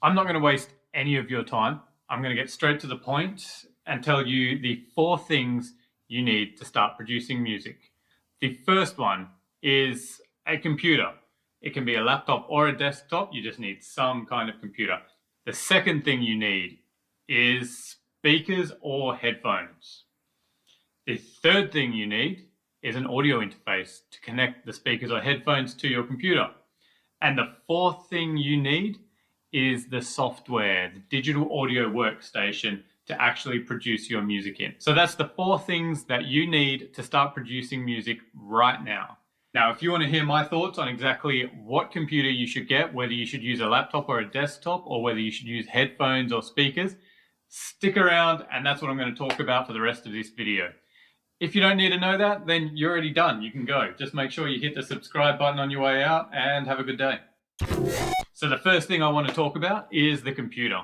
I'm not going to waste any of your time. I'm going to get straight to the point and tell you the 4 things you need to start producing music. The first one is a computer. It can be a laptop or a desktop. You just need some kind of computer. The second thing you need is speakers or headphones. The third thing you need is an audio interface to connect the speakers or headphones to your computer. And the fourth thing you need is the software, the digital audio workstation to actually produce your music in. So that's the 4 things that you need to start producing music right now. Now, if you want to hear my thoughts on exactly what computer you should get, whether you should use a laptop or a desktop, or whether you should use headphones or speakers, stick around, and that's what I'm going to talk about for the rest of this video. If you don't need to know that, then you're already done. You can go. Just make sure you hit the subscribe button on your way out and have a good day. So the first thing I want to talk about is the computer.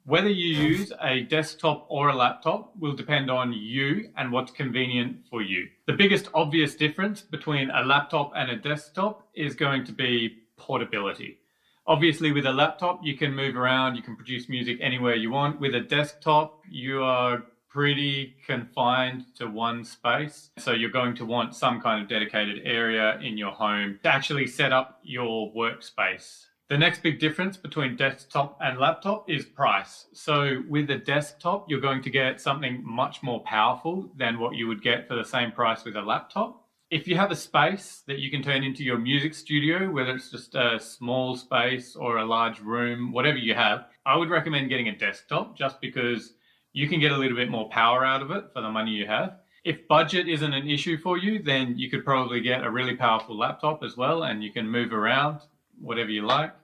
Whether you use a desktop or a laptop will depend on you and what's convenient for you. The biggest obvious difference between a laptop and a desktop is going to be portability. Obviously, with a laptop, you can move around, you can produce music anywhere you want. With a desktop, you are pretty confined to one space. So you're going to want some kind of dedicated area in your home to actually set up your workspace. The next big difference between desktop and laptop is price. So with a desktop, you're going to get something much more powerful than what you would get for the same price with a laptop. If you have a space that you can turn into your music studio, whether it's just a small space or a large room, whatever you have, I would recommend getting a desktop just because you can get a little bit more power out of it for the money you have. If budget isn't an issue for you, then you could probably get a really powerful laptop as well, and you can move around whatever you like.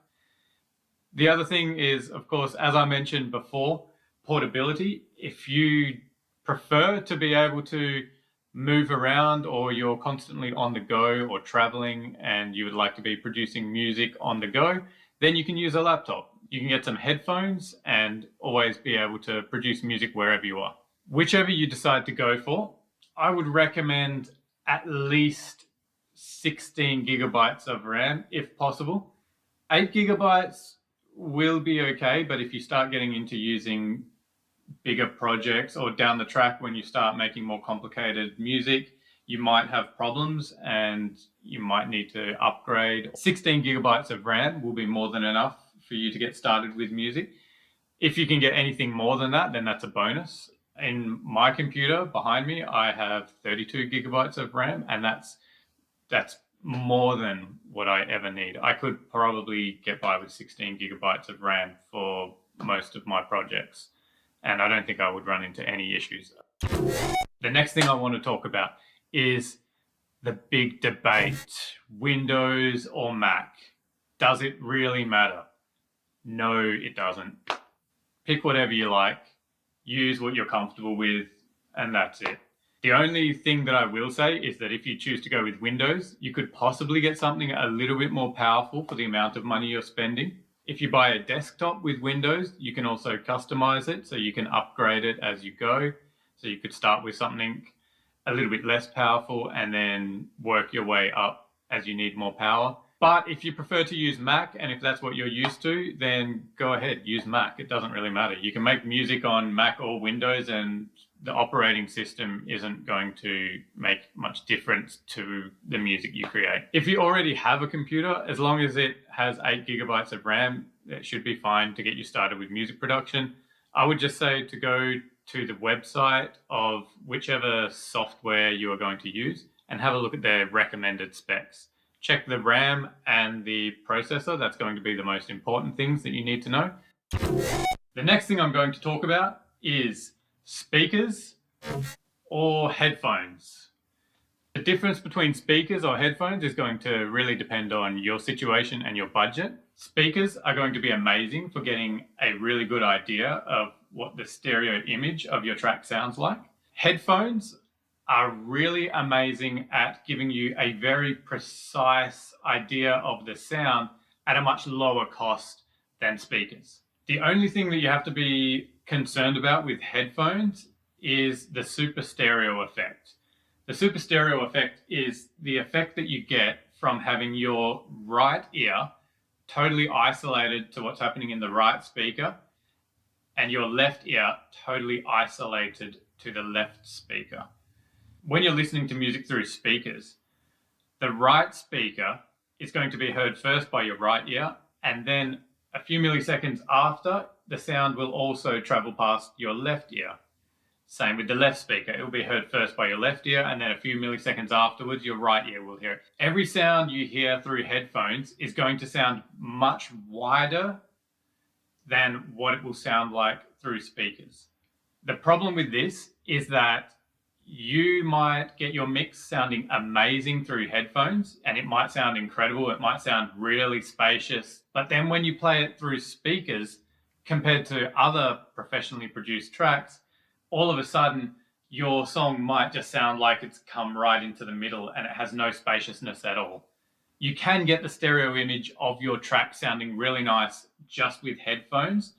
The other thing is, of course, as I mentioned before, portability. If you prefer to be able to move around, or you're constantly on the go or traveling and you would like to be producing music on the go, then you can use a laptop. You can get some headphones and always be able to produce music wherever you are. Whichever you decide to go for, I would recommend at least 16 gigabytes of RAM if possible. 8 gigabytes will be okay, but if you start getting into using bigger projects or down the track when you start making more complicated music, you might have problems and you might need to upgrade. 16 gigabytes of RAM will be more than enough for you to get started with music. If you can get anything more than that, then that's a bonus. In my computer behind me, I have 32 gigabytes of RAM, and that's more than what I ever need. I could probably get by with 16 gigabytes of RAM for most of my projects, and I don't think I would run into any issues. The next thing I want to talk about is the big debate: Windows or Mac. Does it really matter? No, it doesn't. Pick whatever you like, use what you're comfortable with, and that's it. The only thing that I will say is that if you choose to go with Windows, you could possibly get something a little bit more powerful for the amount of money you're spending. If you buy a desktop with Windows, you can also customize it, so you can upgrade it as you go. So you could start with something a little bit less powerful and then work your way up as you need more power. But if you prefer to use Mac, and if that's what you're used to, then go ahead, use Mac. It doesn't really matter. You can make music on Mac or Windows, and the operating system isn't going to make much difference to the music you create. If you already have a computer, as long as it has 8 gigabytes of RAM, it should be fine to get you started with music production. I would just say to go to the website of whichever software you are going to use and have a look at their recommended specs. Check the RAM and the processor. That's going to be the most important things that you need to know. The next thing I'm going to talk about is speakers or headphones. The difference between speakers or headphones is going to really depend on your situation and your budget. Speakers are going to be amazing for getting a really good idea of what the stereo image of your track sounds like. Headphones are really amazing at giving you a very precise idea of the sound at a much lower cost than speakers. The only thing that you have to be concerned about with headphones is the super stereo effect. The super stereo effect is the effect that you get from having your right ear totally isolated to what's happening in the right speaker, and your left ear totally isolated to the left speaker. When you're listening to music through speakers, the right speaker is going to be heard first by your right ear, and then a few milliseconds after, the sound will also travel past your left ear. Same with the left speaker. It will be heard first by your left ear, and then a few milliseconds afterwards, your right ear will hear it. Every sound you hear through headphones is going to sound much wider than what it will sound like through speakers. The problem with this is that you might get your mix sounding amazing through headphones, and it might sound incredible. It might sound really spacious. But then when you play it through speakers, compared to other professionally produced tracks, all of a sudden your song might just sound like it's come right into the middle and it has no spaciousness at all. You can get the stereo image of your track sounding really nice just with headphones,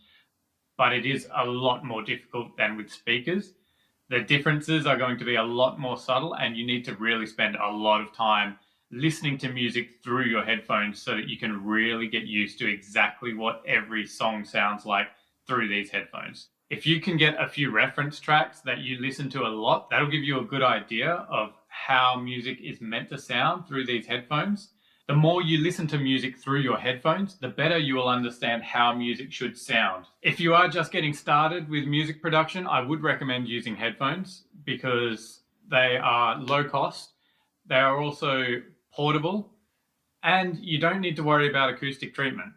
but it is a lot more difficult than with speakers. The differences are going to be a lot more subtle, and you need to really spend a lot of time listening to music through your headphones so that you can really get used to exactly what every song sounds like through these headphones. If you can get a few reference tracks that you listen to a lot, that'll give you a good idea of how music is meant to sound through these headphones. The more you listen to music through your headphones, the better you will understand how music should sound. If you are just getting started with music production, I would recommend using headphones because they are low cost. They are also portable, and you don't need to worry about acoustic treatment.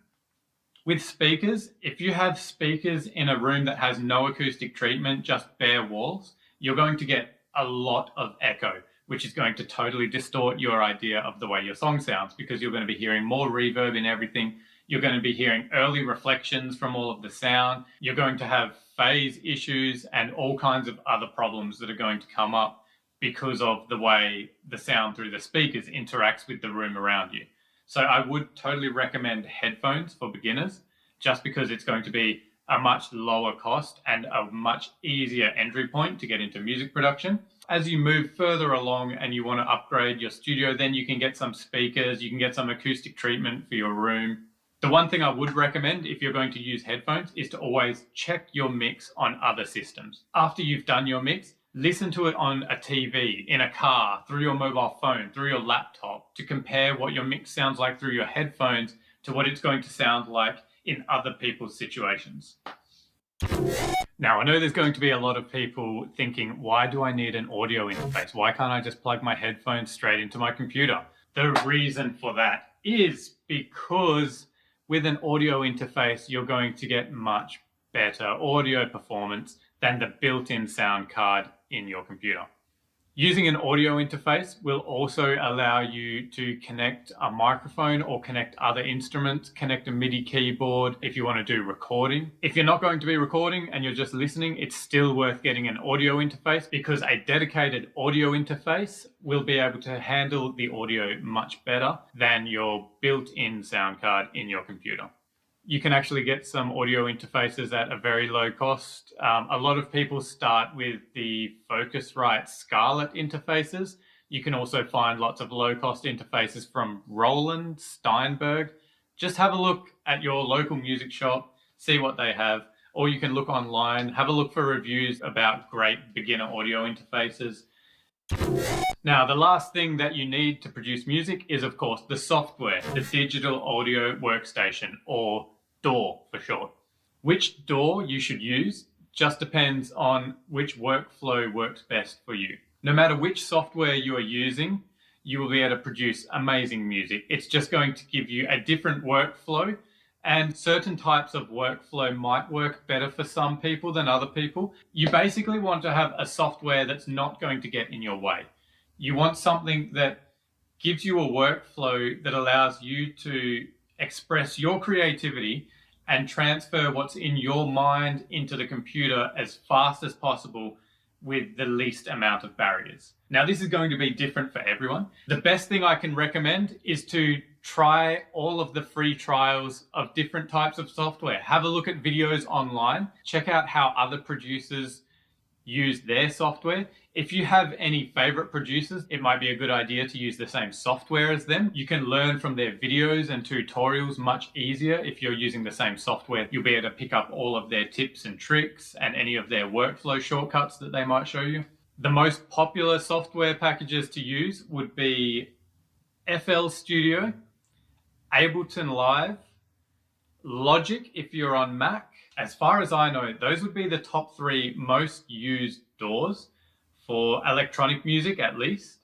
With speakers, if you have speakers in a room that has no acoustic treatment, just bare walls, you're going to get a lot of echo, which is going to totally distort your idea of the way your song sounds, because you're going to be hearing more reverb in everything. You're going to be hearing early reflections from all of the sound. You're going to have phase issues and all kinds of other problems that are going to come up because of the way the sound through the speakers interacts with the room around you. So I would totally recommend headphones for beginners, just because it's going to be a much lower cost and a much easier entry point to get into music production. As you move further along and you want to upgrade your studio, then you can get some speakers, you can get some acoustic treatment for your room. The one thing I would recommend if you're going to use headphones is to always check your mix on other systems. After you've done your mix, listen to it on a TV, in a car, through your mobile phone, through your laptop, to compare what your mix sounds like through your headphones to what it's going to sound like in other people's situations. Now, I know there's going to be a lot of people thinking, why do I need an audio interface? Why can't I just plug my headphones straight into my computer? The reason for that is because with an audio interface, you're going to get much better audio performance than the built-in sound card in your computer. Using an audio interface will also allow you to connect a microphone or connect other instruments, connect a MIDI keyboard if you want to do recording. If you're not going to be recording and you're just listening, it's still worth getting an audio interface, because a dedicated audio interface will be able to handle the audio much better than your built-in sound card in your computer. You can actually get some audio interfaces at a very low cost. A lot of people start with the Focusrite Scarlett interfaces. You can also find lots of low-cost interfaces from Roland, Steinberg. Just have a look at your local music shop, see what they have, or you can look online, have a look for reviews about great beginner audio interfaces. Now, the last thing that you need to produce music is, of course, the software, the Digital Audio Workstation, or DAW for short. Which DAW you should use just depends on which workflow works best for you. No matter which software you are using, you will be able to produce amazing music. It's just going to give you a different workflow, and certain types of workflow might work better for some people than other people. You basically want to have a software that's not going to get in your way. You want something that gives you a workflow that allows you to express your creativity and transfer what's in your mind into the computer as fast as possible with the least amount of barriers. Now, this is going to be different for everyone. The best thing I can recommend is to try all of the free trials of different types of software. Have a look at videos online. Check out how other producers use their software. If you have any favorite producers, it might be a good idea to use the same software as them. You can learn from their videos and tutorials much easier if you're using the same software. You'll be able to pick up all of their tips and tricks and any of their workflow shortcuts that they might show you. The most popular software packages to use would be FL Studio, Ableton Live, Logic if you're on Mac. As far as I know, those would be the top 3 most used DAWs for electronic music, at least.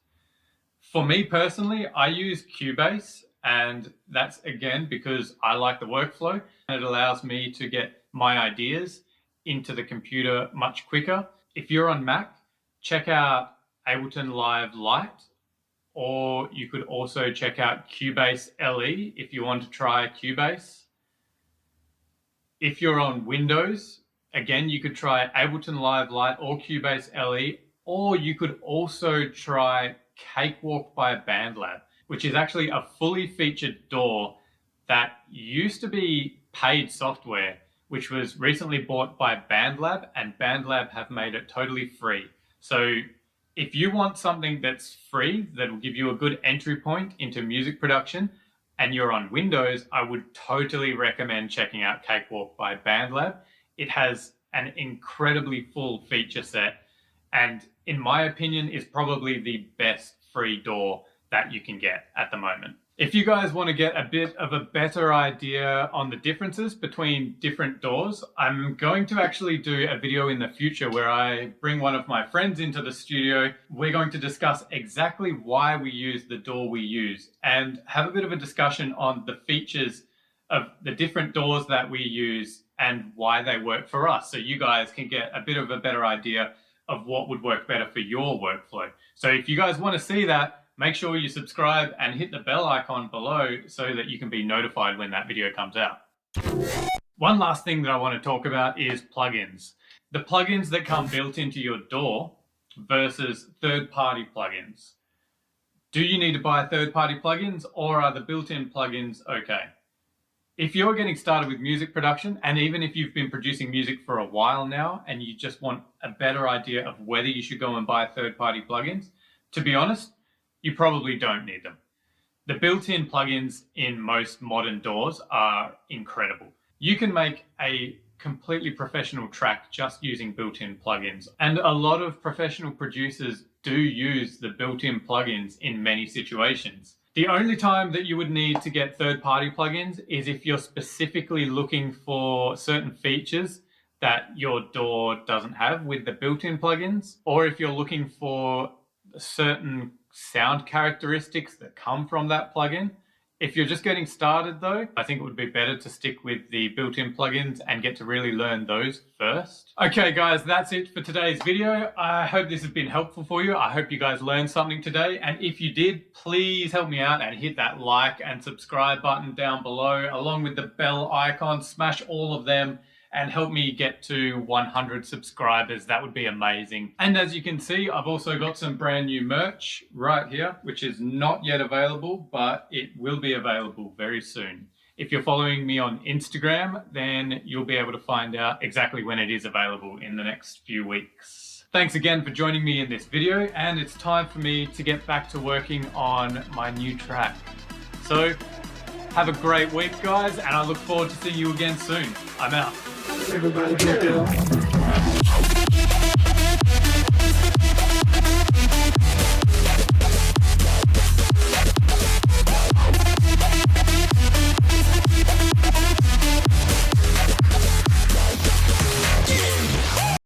For me personally, I use Cubase, and that's again because I like the workflow and it allows me to get my ideas into the computer much quicker. If you're on Mac, check out Ableton Live Lite, or you could also check out Cubase LE if you want to try Cubase. If you're on Windows, again, you could try Ableton Live Lite or Cubase LE, or you could also try Cakewalk by BandLab, which is actually a fully featured DAW that used to be paid software, which was recently bought by BandLab, and BandLab have made it totally free. So if you want something that's free, that will give you a good entry point into music production, and you're on Windows, I would totally recommend checking out Cakewalk by BandLab. It has an incredibly full feature set, and in my opinion, is probably the best free DAW that you can get at the moment. If you guys want to get a bit of a better idea on the differences between different DAWs, I'm going to actually do a video in the future where I bring one of my friends into the studio. We're going to discuss exactly why we use the DAW we use and have a bit of a discussion on the features of the different DAWs that we use and why they work for us, so you guys can get a bit of a better idea of what would work better for your workflow. So if you guys want to see that, make sure you subscribe and hit the bell icon below so that you can be notified when that video comes out. One last thing that I want to talk about is plugins. The plugins that come built into your DAW versus third-party plugins. Do you need to buy third-party plugins, or are the built-in plugins okay? If you're getting started with music production, and even if you've been producing music for a while now and you just want a better idea of whether you should go and buy third-party plugins, to be honest, you probably don't need them. The built-in plugins in most modern DAWs are incredible. You can make a completely professional track just using built-in plugins, and a lot of professional producers do use the built-in plugins in many situations. The only time that you would need to get third-party plugins is if you're specifically looking for certain features that your DAW doesn't have with the built-in plugins, or if you're looking for certain sound characteristics that come from that plugin. If you're just getting started though, I think it would be better to stick with the built-in plugins and get to really learn those first. Okay guys, that's it for today's video. I hope this has been helpful for you. I hope you guys learned something today, and if you did, please help me out and hit that like and subscribe button down below, along with the bell icon. Smash all of them and help me get to 100 subscribers. That would be amazing. And as you can see, I've also got some brand new merch right here, which is not yet available, but it will be available very soon. If you're following me on Instagram, then you'll be able to find out exactly when it is available in the next few weeks. Thanks again for joining me in this video, and it's time for me to get back to working on my new track. So have a great week, guys, and I look forward to seeing you again soon. I'm out. Everybody get down.